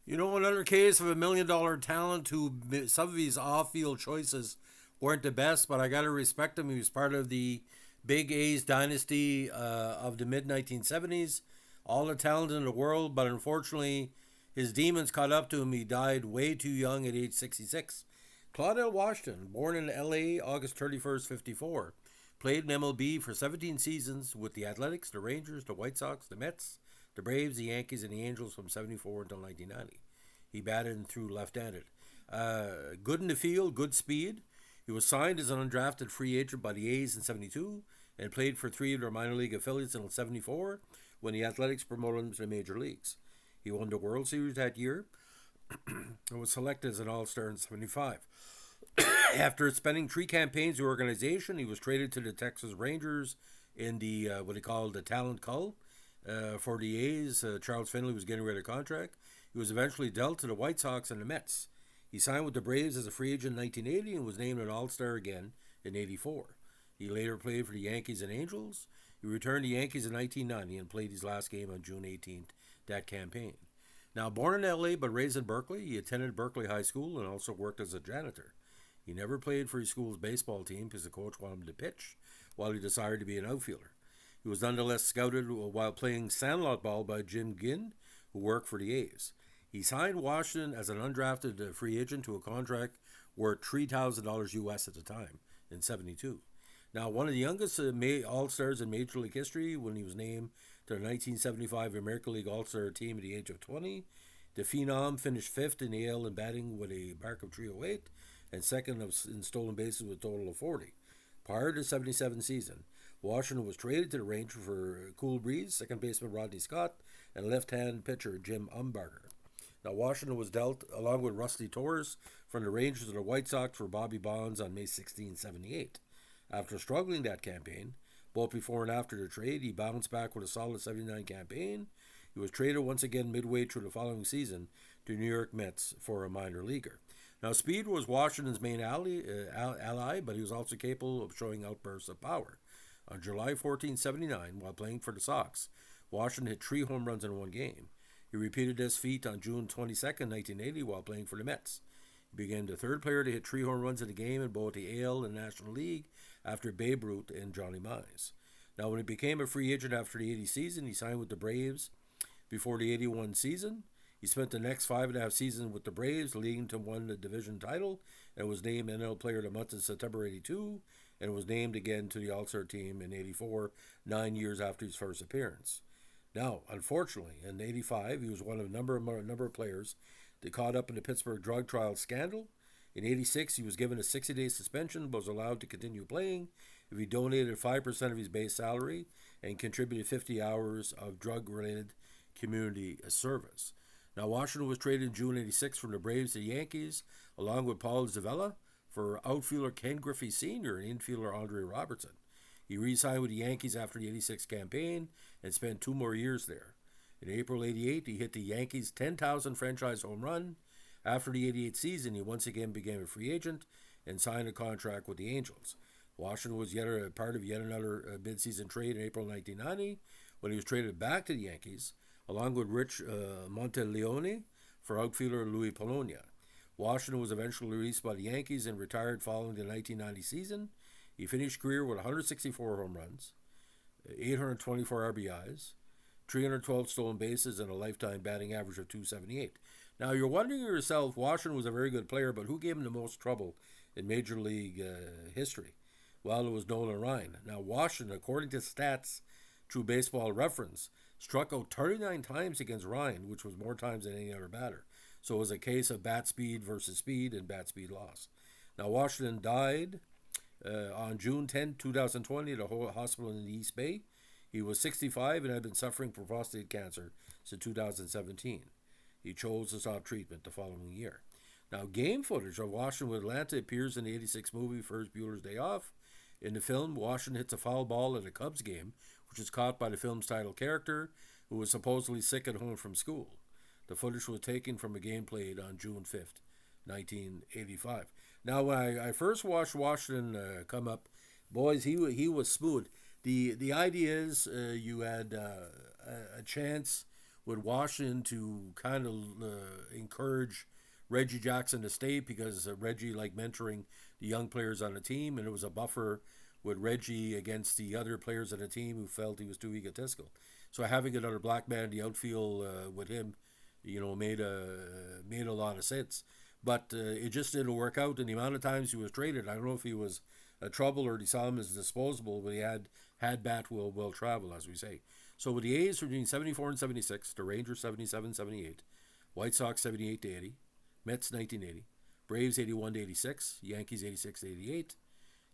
Another case of $1 million talent who some of his off-field choices weren't the best, but I got to respect him. He was part of the Big A's dynasty of the mid 1970s. All the talent in the world, but unfortunately, his demons caught up to him. He died way too young at age 66. Claudell Washington, born in LA August 31st, 54, played in MLB for 17 seasons with the Athletics, the Rangers, the White Sox, the Mets, the Braves, the Yankees, and the Angels from 74 until 1990. He batted and threw left-handed. Good in the field, good speed. He was signed as an undrafted free agent by the A's in 72 and played for three of their minor league affiliates until 74 when the Athletics promoted him to the major leagues. He won the World Series that year and was selected as an All-Star in 75. After spending three campaigns in the organization, he was traded to the Texas Rangers in the what they call the talent cull for the A's. Charles Finley was getting rid of contract. He was eventually dealt to the White Sox and the Mets. He signed with the Braves as a free agent in 1980 and was named an All-Star again in 84. He later played for the Yankees and Angels. He returned to the Yankees in 1990 and played his last game on June 18th that campaign. Now, born in LA but raised in Berkeley, he attended Berkeley High School and also worked as a janitor. He never played for his school's baseball team because the coach wanted him to pitch, while he decided to be an outfielder. He was nonetheless scouted while playing sandlot ball by Jim Ginn, who worked for the A's. He signed Washington as an undrafted free agent to a contract worth $3,000 US at the time in 72. Now, one of the youngest All-Stars in Major League history when he was named to the 1975 American League All-Star team at the age of 20. The phenom finished fifth in the AL in batting with a mark of 308 and second in stolen bases with a total of 40. Prior to the 77 season, Washington was traded to the Rangers for Cool Breeze, second baseman Rodney Scott, and left-hand pitcher Jim Umbarger. Now, Washington was dealt along with Rusty Torres from the Rangers to the White Sox for Bobby Bonds on May 16, 78. After struggling that campaign, both before and after the trade, he bounced back with a solid 79 campaign. He was traded once again midway through the following season to New York Mets for a minor leaguer. Now, speed was Washington's main ally, but he was also capable of showing outbursts of power. On July 14, 79, while playing for the Sox, Washington hit 3 home runs in one game. He repeated this feat on June 22, 1980, while playing for the Mets. He became the third player to hit 3 home runs in a game in both the AL and National League after Babe Ruth and Johnny Mize. Now, when he became a free agent after the 80 season, he signed with the Braves before the 81 season. He spent the next 5.5 seasons with the Braves, leading to win the division title, and was named NL Player of the Month in September 82, and was named again to the All-Star team in 84, 9 years after his first appearance. Now, unfortunately, in 85, he was one of a number of players that caught up in the Pittsburgh drug trial scandal. In 86, he was given a 60-day suspension but was allowed to continue playing if he donated 5% of his base salary and contributed 50 hours of drug-related community service. Now, Washington was traded in June 86 from the Braves to the Yankees, along with Paul Zavella, for outfielder Ken Griffey Sr. and infielder Andre Robertson. He re-signed with the Yankees after the 86 campaign and spent 2 more years there. In April 88, he hit the Yankees' 10,000th franchise home run. After the 88 season, he once again became a free agent and signed a contract with the Angels. Washington was yet a part of yet another midseason trade in April 1990 when he was traded back to the Yankees, along with Rich Monteleone for outfielder Louis Polonia. Washington was eventually released by the Yankees and retired following the 1990 season. He finished career with 164 home runs, 824 RBIs, 312 stolen bases, and a lifetime batting average of .278. Now, you're wondering to yourself, Washington was a very good player, but who gave him the most trouble in Major League history? Well, it was Nolan Ryan. Now, Washington, according to stats through Baseball Reference, struck out 39 times against Ryan, which was more times than any other batter. So it was a case of bat speed versus speed, and bat speed loss. Now, Washington died on June 10, 2020 at a hospital in the East Bay. He was 65 and had been suffering from prostate cancer since 2017. He chose to stop treatment the following year. Now, game footage of Washington with Atlanta appears in the 86 movie Ferris Bueller's Day Off. In the film, Washington hits a foul ball at a Cubs game, which is caught by the film's title character, who was supposedly sick at home from school. The footage was taken from a game played on June 5th, 1985. Now, when I first watched Washington come up, boys, he was smooth. The idea is you had a chance with Washington to kind of encourage Reggie Jackson to stay because Reggie liked mentoring the young players on the team, and it was a buffer with Reggie against the other players on the team who felt he was too egotistical. So having another black man in the outfield with him, made a lot of sense. But it just didn't work out. And the amount of times he was traded, I don't know if he was a trouble or they saw him as disposable, but he had bat will travel, as we say. So with the A's between 74 and 76, the Rangers 77, 78, White Sox 78 to 80, Mets 1980, Braves 81 to 86, Yankees 86 to 88,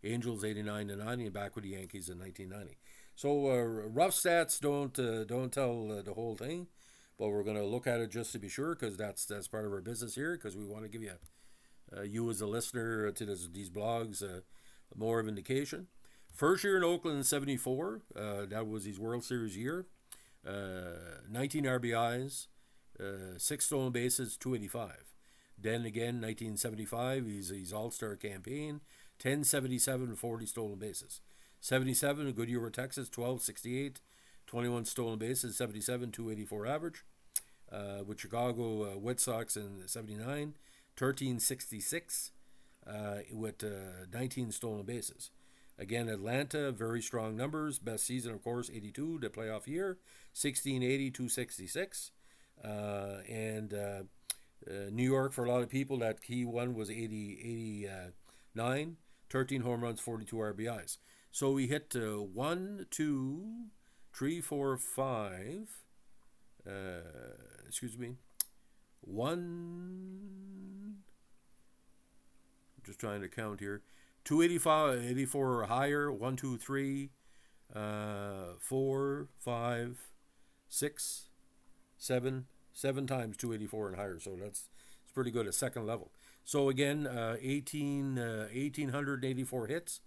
Angels 89 to 90, and back with the Yankees in 1990. So rough stats don't tell the whole thing, but we're going to look at it just to be sure because that's part of our business here because we want to give you as a listener to these blogs more of indication. First year in Oakland in 74, that was his World Series year. 19 RBIs, 6 stolen bases, 285. Then again, 1975, he's All-Star campaign, 1077, 40 stolen bases. 77, a good year with Texas, 1268, 21 stolen bases, 77, 284 average. With Chicago White Sox in 79, 1366, with 19 stolen bases. Again, Atlanta, very strong numbers. Best season, of course, 82, the playoff year. 1680, 266. And New York, for a lot of people, that key one was 89. 13 home runs, 42 RBIs. So we hit 1, 2, 3, 4, 5. Excuse me. 1. Just trying to count here. 285, 84 or higher. 1, 2, 3, 4, 5, 6, 7. 7 times 284 and higher. So it's pretty good at second level. So again, 1,884 hits.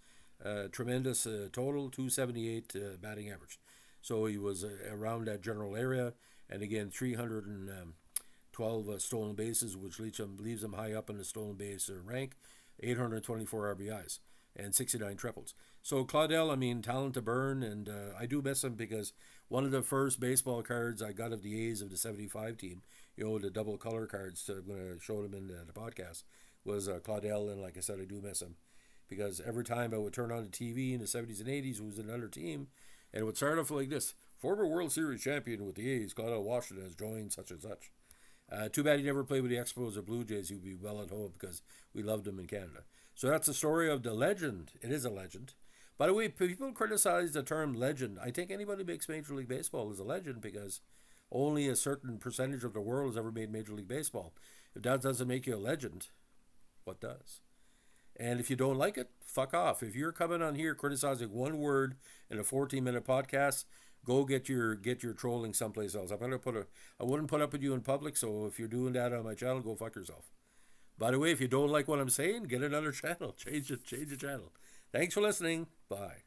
Tremendous total, 278 batting average. So he was around that general area. And again, 312 stolen bases, which leaves him high up in the stolen base rank. 824 RBIs and 69 triples. So Claudell, talent to burn, and I do miss him because one of the first baseball cards I got of the A's of the 75 team, the double color cards, I'm going to show them in the podcast, was Claudell, and like I said, I do miss him because every time I would turn on the TV in the 70s and 80s, it was another team, and it would start off like this: former World Series champion with the A's, Claudell Washington, has joined such and such. Too bad he never played with the Expos or Blue Jays. He would be well at home because we loved him in Canada. So that's the story of the legend. It is a legend. By the way, people criticize the term legend. I think anybody who makes Major League Baseball is a legend because only a certain percentage of the world has ever made Major League Baseball. If that doesn't make you a legend, what does? And if you don't like it, fuck off. If you're coming on here criticizing one word in a 14-minute podcast, go get your trolling someplace else. I wouldn't put up with you in public, so if you're doing that on my channel, go fuck yourself. By the way, if you don't like what I'm saying, get another channel. Change the channel. Thanks for listening. Bye.